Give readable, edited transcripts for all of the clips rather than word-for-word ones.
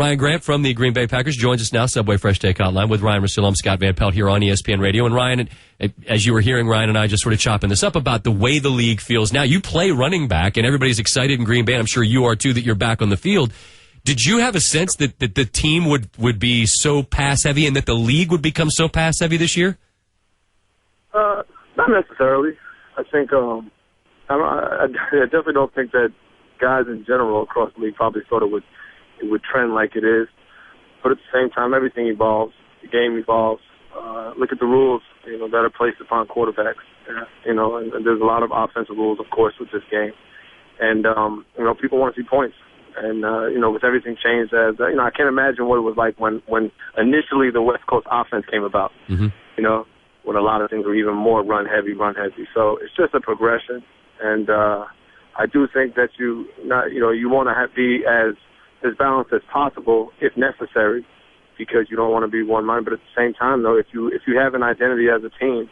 Ryan Grant from the Green Bay Packers joins us now, Subway Fresh Take Hotline, with Ryan Russillo. I'm Scott Van Pelt here on ESPN Radio. And Ryan, as you were hearing Ryan and I just sort of chopping this up about the way the league feels now, you play running back, and everybody's excited in Green Bay. I'm sure you are, too, that you're back on the field. Did you have a sense that the team would be so pass-heavy and that the league would become so pass-heavy this year? Not necessarily. I think I definitely don't think that guys in general across the league probably thought it would trend like it is. But at the same time, everything evolves. The game evolves. Look at the rules, that are placed upon quarterbacks. And there's a lot of offensive rules, of course, with this game. And, people want to see points. And, with everything changed I can't imagine what it was like when initially the West Coast offense came about, when a lot of things were even more run heavy. So it's just a progression. And I do think that you want to be as balanced as possible if necessary, because you don't want to be one-minded. But at the same time, though, if you have an identity as a team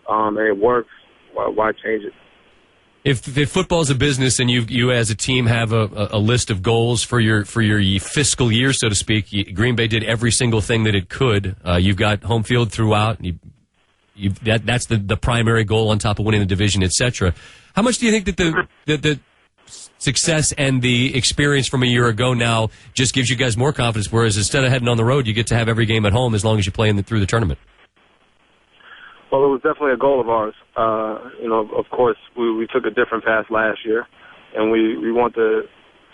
and it works, why change it? If football's a business and you as a team have a list of goals for your fiscal year, so to speak, Green Bay did every single thing that it could. You've got home field throughout. That's the primary goal on top of winning the division, etc. How much do you think that the success and the experience from a year ago now just gives you guys more confidence, whereas instead of heading on the road, you get to have every game at home as long as you play through the tournament? Well, it was definitely a goal of ours. Of course, we took a different path last year, and we want the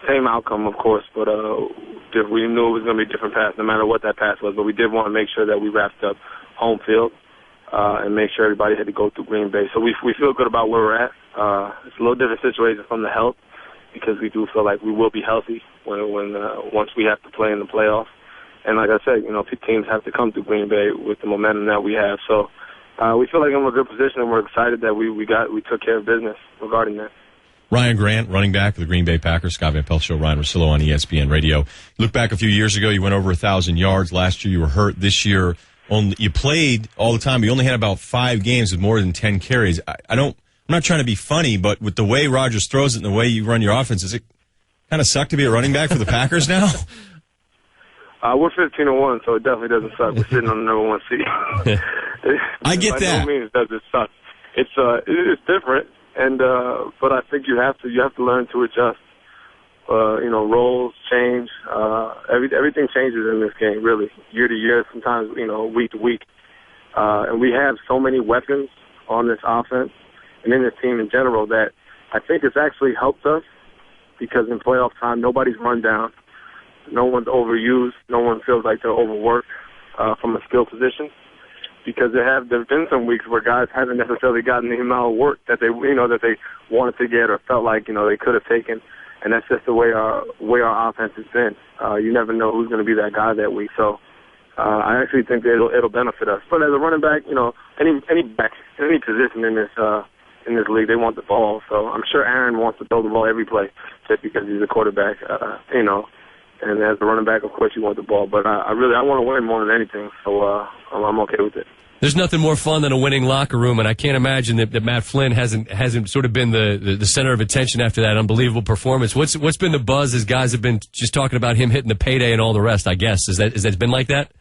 same outcome, of course, but we knew it was going to be a different path no matter what that path was, but we did want to make sure that we wrapped up home field and make sure everybody had to go through Green Bay. So we feel good about where we're at. It's a little different situation from the health, because we do feel like we will be healthy once we have to play in the playoffs. And like I said, teams have to come through Green Bay with the momentum that we have. So we feel like we're in a good position, and we're excited that we took care of business regarding that. Ryan Grant, running back of the Green Bay Packers, Scott Van Pelt Show, Ryan Russillo on ESPN Radio. Look back a few years ago, you went over 1,000 yards. Last year you were hurt. This year you played all the time. You only had about 5 games with more than 10 carries. I'm not trying to be funny, but with the way Rodgers throws it and the way you run your offense, does it kind of suck to be a running back for the Packers now? We're 15-1, so it definitely doesn't suck. We're sitting on the number 1 seed. I get by that. No means does it suck. It's different, and but I think you have to learn to adjust. Roles change. Everything changes in this game, really, year to year. Sometimes week to week, and we have so many weapons on this offense and in this team in general that I think it's actually helped us, because in playoff time nobody's run down, no one's overused, no one feels like they're overworked from a skill position. Because there've been some weeks where guys haven't necessarily gotten the amount of work that they wanted to get or felt like they could have taken, and that's just the way our offense has been. You never know who's going to be that guy that week. So I actually think that it'll benefit us. But as a running back, any back in any position in this league, they want the ball. So I'm sure Aaron wants to throw the ball every play just because he's a quarterback. And as a running back, of course, you want the ball. But I want to win more than anything, so I'm okay with it. There's nothing more fun than a winning locker room, and I can't imagine that Matt Flynn hasn't sort of been the center of attention after that unbelievable performance. What's been the buzz as guys have been just talking about him hitting the payday and all the rest, I guess? Has that been like that?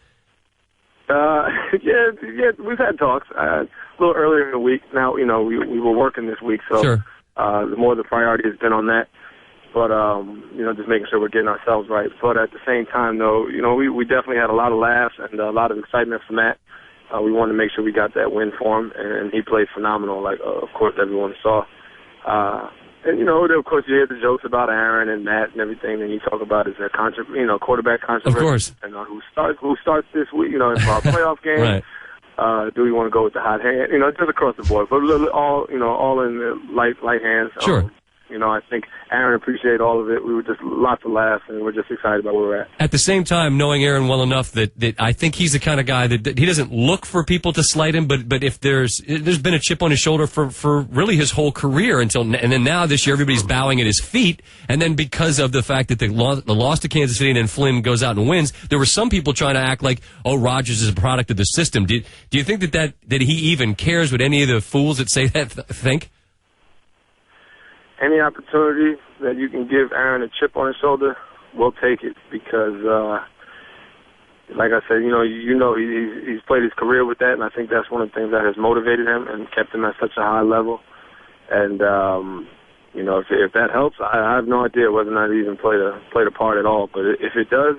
Yeah, we've had talks a little earlier in the week. Now, we were working this week, so sure. The more the priority has been on that. But, just making sure we're getting ourselves right. But at the same time, though, we definitely had a lot of laughs and a lot of excitement from Matt. We wanted to make sure we got that win for him, and he played phenomenal, like, of course, everyone saw. And, of course, you hear the jokes about Aaron and Matt and everything, and you talk about is there quarterback controversy. Of course. And who starts this week, in our playoff game. Right. Do we want to go with the hot hand? Just across the board. But all in the light hands. Sure. I think Aaron appreciated all of it. We were just lots of laughs, and we're just excited about where we're at. At the same time, knowing Aaron well enough that I think he's the kind of guy that he doesn't look for people to slight him, but if there's been a chip on his shoulder for really his whole career and then now this year everybody's bowing at his feet, and then because of the fact that the loss to Kansas City and then Flynn goes out and wins, there were some people trying to act like, oh, Rodgers is a product of the system. Do you think that he even cares what any of the fools that say that think? Any opportunity that you can give Aaron a chip on his shoulder, we'll take it because, like I said, he's played his career with that, and I think that's one of the things that has motivated him and kept him at such a high level. And if that helps, I have no idea whether or not he even played a part at all. But if it does,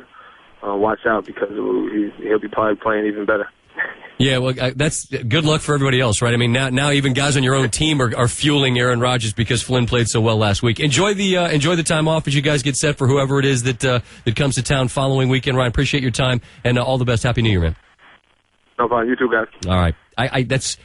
watch out because he'll be probably playing even better. Yeah, well, that's good luck for everybody else, right? I mean, now even guys on your own team are fueling Aaron Rodgers because Flynn played so well last week. Enjoy the time off as you guys get set for whoever it is that comes to town following weekend. Ryan, appreciate your time and all the best. Happy New Year, man. No problem. You too, guys. All right, that's.